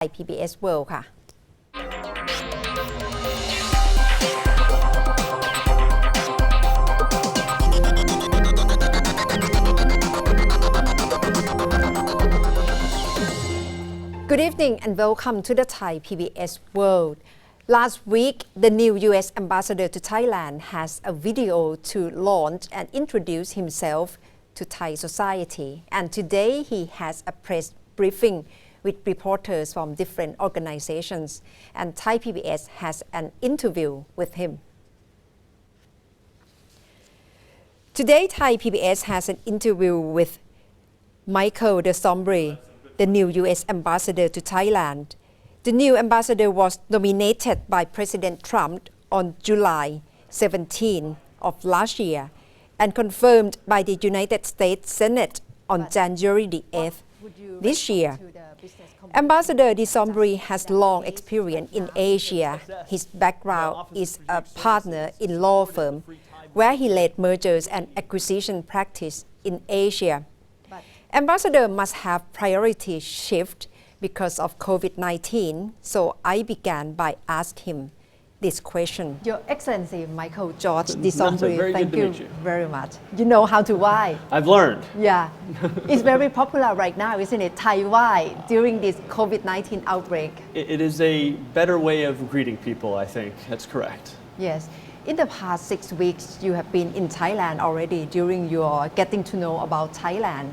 PBS World ค่ะ Good evening and welcome to the Thai PBS World. Last week, the new U.S. ambassador to Thailand has a video to launch and introduce himself to Thai society. And today he has a press briefing with reporters from different organizations. And Thai PBS has an interview with him. Today, Thai PBS has an interview with Michael de Sombry, the new U.S. ambassador to Thailand. The new ambassador was nominated by President Trump on July 17 of last year and confirmed by the United States Senate on January the 8th this year. Ambassador de Sombry has long experience in Asia. His background is a partner in law firm where he led mergers and acquisition practice in Asia. Ambassador must have priority shift because of COVID-19, so I began by asking him this question. Your Excellency Michael George de Sombry, thank you very much. You know how to why? I've learned. Yeah, it's very popular right now, isn't it? Thai why during this COVID-19 outbreak. It is a better way of greeting people, I think. That's correct. Yes. In the past 6 weeks, you have been in Thailand already during your getting to know about Thailand.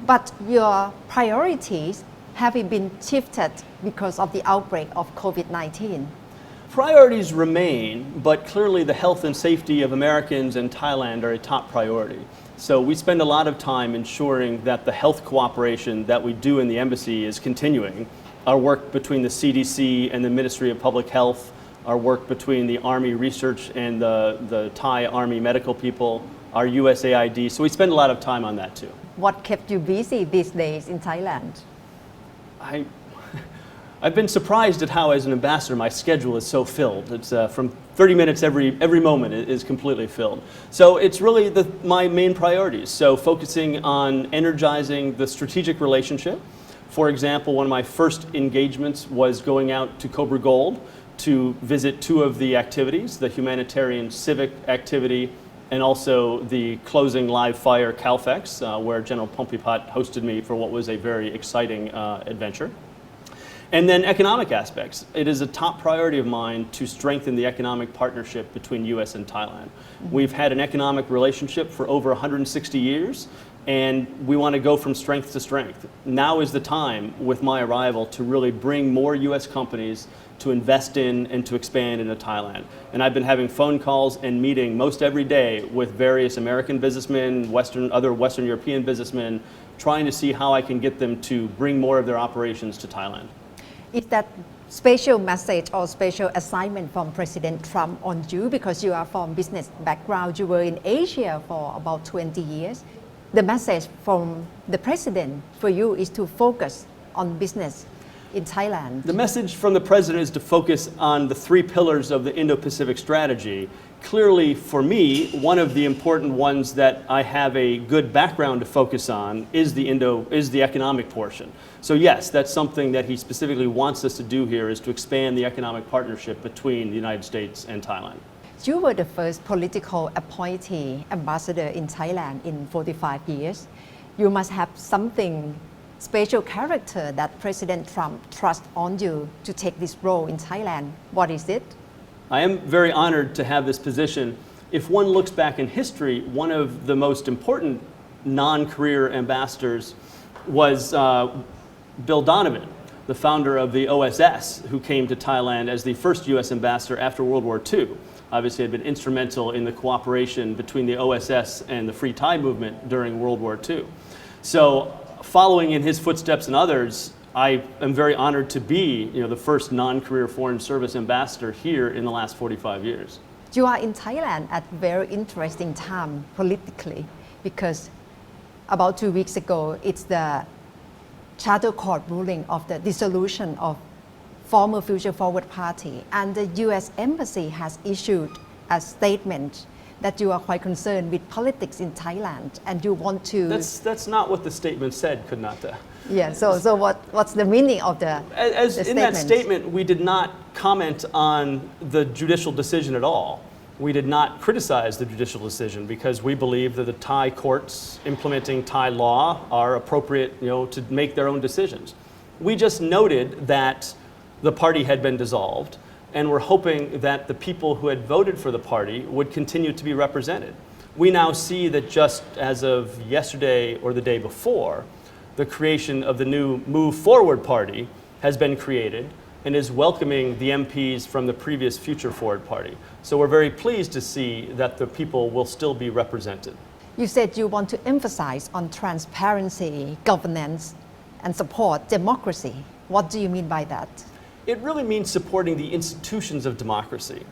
But your priorities have been shifted because of the outbreak of COVID-19. Priorities remain, but clearly the health and safety of Americans in Thailand are a top priority. So we spend a lot of time ensuring that the health cooperation that we do in the embassy is continuing. Our work between the CDC and the Ministry of Public Health, our work between the Army Research and the Thai Army medical people, our USAID. So we spend a lot of time on that too. What kept you busy these days in Thailand? I've been surprised at how, as an ambassador, my schedule is so filled. It's from 30 minutes every moment is completely filled. So it's really my main priorities. So focusing on energizing the strategic relationship. For example, one of my first engagements was going out to Cobra Gold to visit two of the activities, the humanitarian civic activity and also the closing live fire CALFEX, where General Pompipat hosted me for what was a very exciting adventure. And then economic aspects. It is a top priority of mine to strengthen the economic partnership between U.S. and Thailand. We've had an economic relationship for over 160 years, and we want to go from strength to strength. Now is the time, with my arrival, to really bring more U.S. companies to invest in and to expand into Thailand. And I've been having phone calls and meeting most every day with various American businessmen, other Western European businessmen, trying to see how I can get them to bring more of their operations to Thailand. Is that special message or special assignment from President Trump on you because you are from business background? You were in Asia for about 20 years. The message from the president for you is to focus on business in Thailand. The message from the president is to focus on the three pillars of the Indo-Pacific strategy. Clearly, for me, one of the important ones that I have a good background to focus on is the economic portion. So yes, that's something that he specifically wants us to do here, is to expand the economic partnership between the United States and Thailand. You were the first political appointee ambassador in Thailand in 45 years. You must have something special character that President Trump trusts on you to take this role in Thailand. What is it? I am very honored to have this position. If one looks back in history, one of the most important non-career ambassadors was Bill Donovan, the founder of the OSS, who came to Thailand as the first U.S. ambassador after World War II. Obviously had been instrumental in the cooperation between the OSS and the Free Thai movement during World War II. So following in his footsteps and others, I am very honored to be the first non-career foreign service ambassador here in the last 45 years. You are in Thailand at a very interesting time politically because about 2 weeks ago, it's the Charter Court ruling of the dissolution of former Future Forward Party, and the U.S. Embassy has issued a statement that you are quite concerned with politics in Thailand and you want to... That's not what the statement said, Kunata. Yeah, so what's the meaning of the In that statement, we did not comment on the judicial decision at all. We did not criticize the judicial decision because we believe that the Thai courts implementing Thai law are appropriate, to make their own decisions. We just noted that the party had been dissolved, and we're hoping that the people who had voted for the party would continue to be represented. We now see that just as of yesterday or the day before, the creation of the new Move Forward Party has been created and is welcoming the MPs from the previous Future Forward Party. So we're very pleased to see that the people will still be represented. You said you want to emphasize on transparency, governance, and support democracy. What do you mean by that? It really means supporting the institutions of democracy.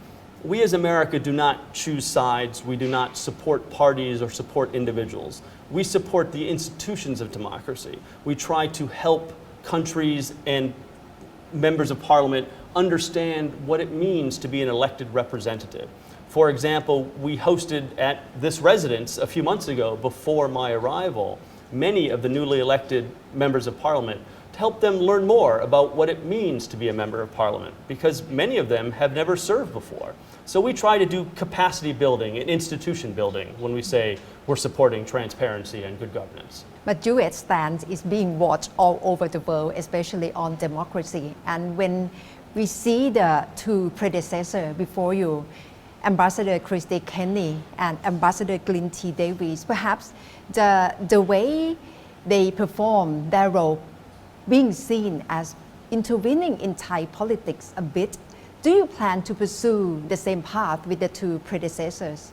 We as America do not choose sides. We do not support parties or support individuals. We support the institutions of democracy. We try to help countries and members of parliament understand what it means to be an elected representative. For example, we hosted at this residence a few months ago, before my arrival, many of the newly elected members of parliament to help them learn more about what it means to be a member of parliament, because many of them have never served before. So we try to do capacity building and institution building when we say we're supporting transparency and good governance. But U.S. stance is being watched all over the world, especially on democracy. And when we see the two predecessors before you, Ambassador Christie Kenny and Ambassador Glyn T. Davis, perhaps the way they perform their role being seen as intervening in Thai politics a bit, do you plan to pursue the same path with the two predecessors?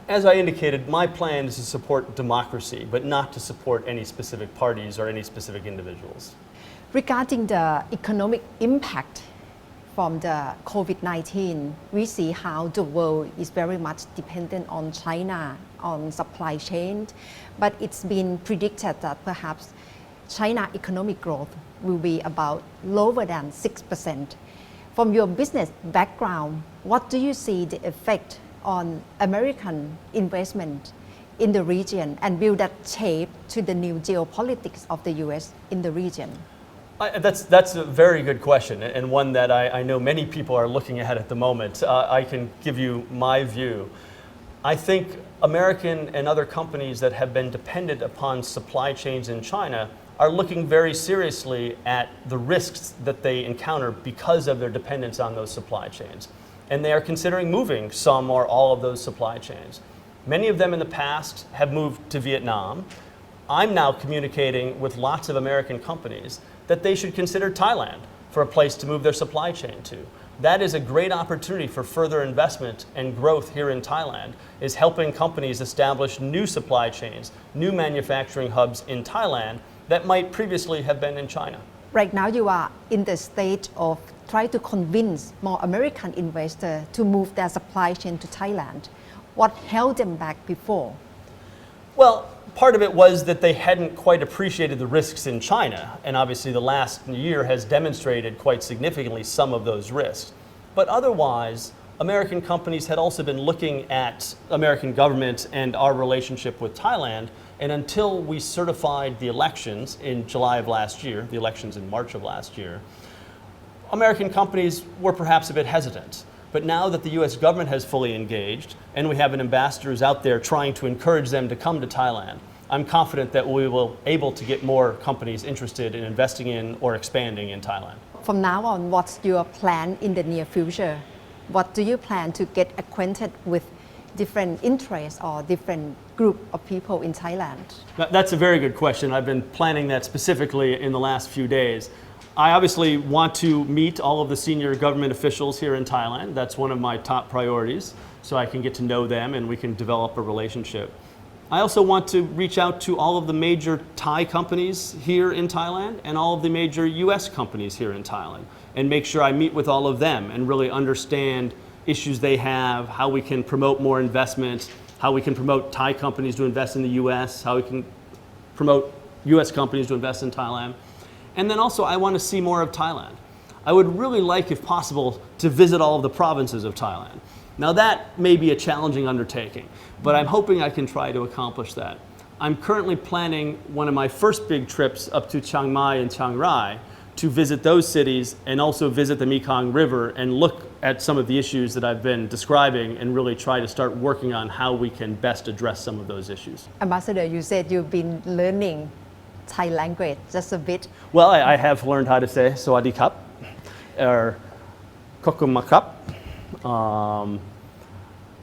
As I indicated, my plan is to support democracy, but not to support any specific parties or any specific individuals. Regarding the economic impact from the COVID-19, we see how the world is very much dependent on China, on supply chain, but it's been predicted that perhaps China economic growth will be about lower than 6%. From your business background, what do you see the effect on American investment in the region, and will that shape to the new geopolitics of the US in the region? That's a very good question, and one that I know many people are looking at the moment. I can give you my view. I think American and other companies that have been dependent upon supply chains in China are looking very seriously at the risks that they encounter because of their dependence on those supply chains. And they are considering moving some or all of those supply chains. Many of them in the past have moved to Vietnam. I'm now communicating with lots of American companies that they should consider Thailand for a place to move their supply chain to. That is a great opportunity for further investment and growth here in Thailand, is helping companies establish new supply chains, new manufacturing hubs in Thailand that might previously have been in China. Right now you are in the stage of trying to convince more American investors to move their supply chain to Thailand. What held them back before? Well, part of it was that they hadn't quite appreciated the risks in China, and obviously the last year has demonstrated quite significantly some of those risks. But otherwise, American companies had also been looking at American government and our relationship with Thailand, and until we certified the elections in July of last year, the elections in March of last year, American companies were perhaps a bit hesitant. But now that the US government has fully engaged, and we have an ambassadors out there trying to encourage them to come to Thailand, I'm confident that we will able to get more companies interested in investing in or expanding in Thailand. From now on, what's your plan in the near future? What do you plan to get acquainted with different interests or different group of people in Thailand? That's a very good question. I've been planning that specifically in the last few days. I obviously want to meet all of the senior government officials here in Thailand. That's one of my top priorities, so I can get to know them and we can develop a relationship. I also want to reach out to all of the major Thai companies here in Thailand and all of the major US companies here in Thailand, and make sure I meet with all of them and really understand issues they have, how we can promote more investment, how we can promote Thai companies to invest in the US, how we can promote US companies to invest in Thailand. And then also I want to see more of Thailand. I would really like, if possible, to visit all of the provinces of Thailand. Now that may be a challenging undertaking, but I'm hoping I can try to accomplish that. I'm currently planning one of my first big trips up to Chiang Mai and Chiang Rai to visit those cities and also visit the Mekong River and look at some of the issues that I've been describing and really try to start working on how we can best address some of those issues. Ambassador, you said you've been learning Thai language just a bit. Well, I have learned how to say Sawadee Kap or Kokumakap.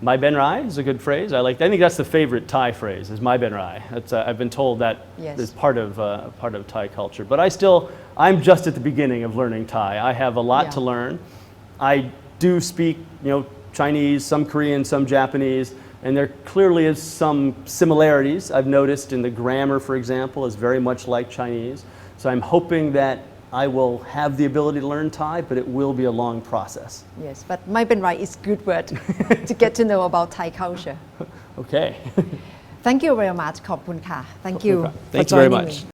My Ben Rai is a good phrase. I think that's the favorite Thai phrase, is my Ben Rai. That's, I've been told that Yes. is part of Thai culture. But I'm just at the beginning of learning Thai. I have a lot Yeah. to learn. I do speak, Chinese, some Korean, some Japanese, and there clearly is some similarities. I've noticed in the grammar, for example, is very much like Chinese. So I'm hoping that I will have the ability to learn Thai, but it will be a long process. Yes, but my Ben Rai is good word to get to know about Thai culture. Okay. Thank you very much ขอบคุณค่ะ Thank you Thank for you very joining much. me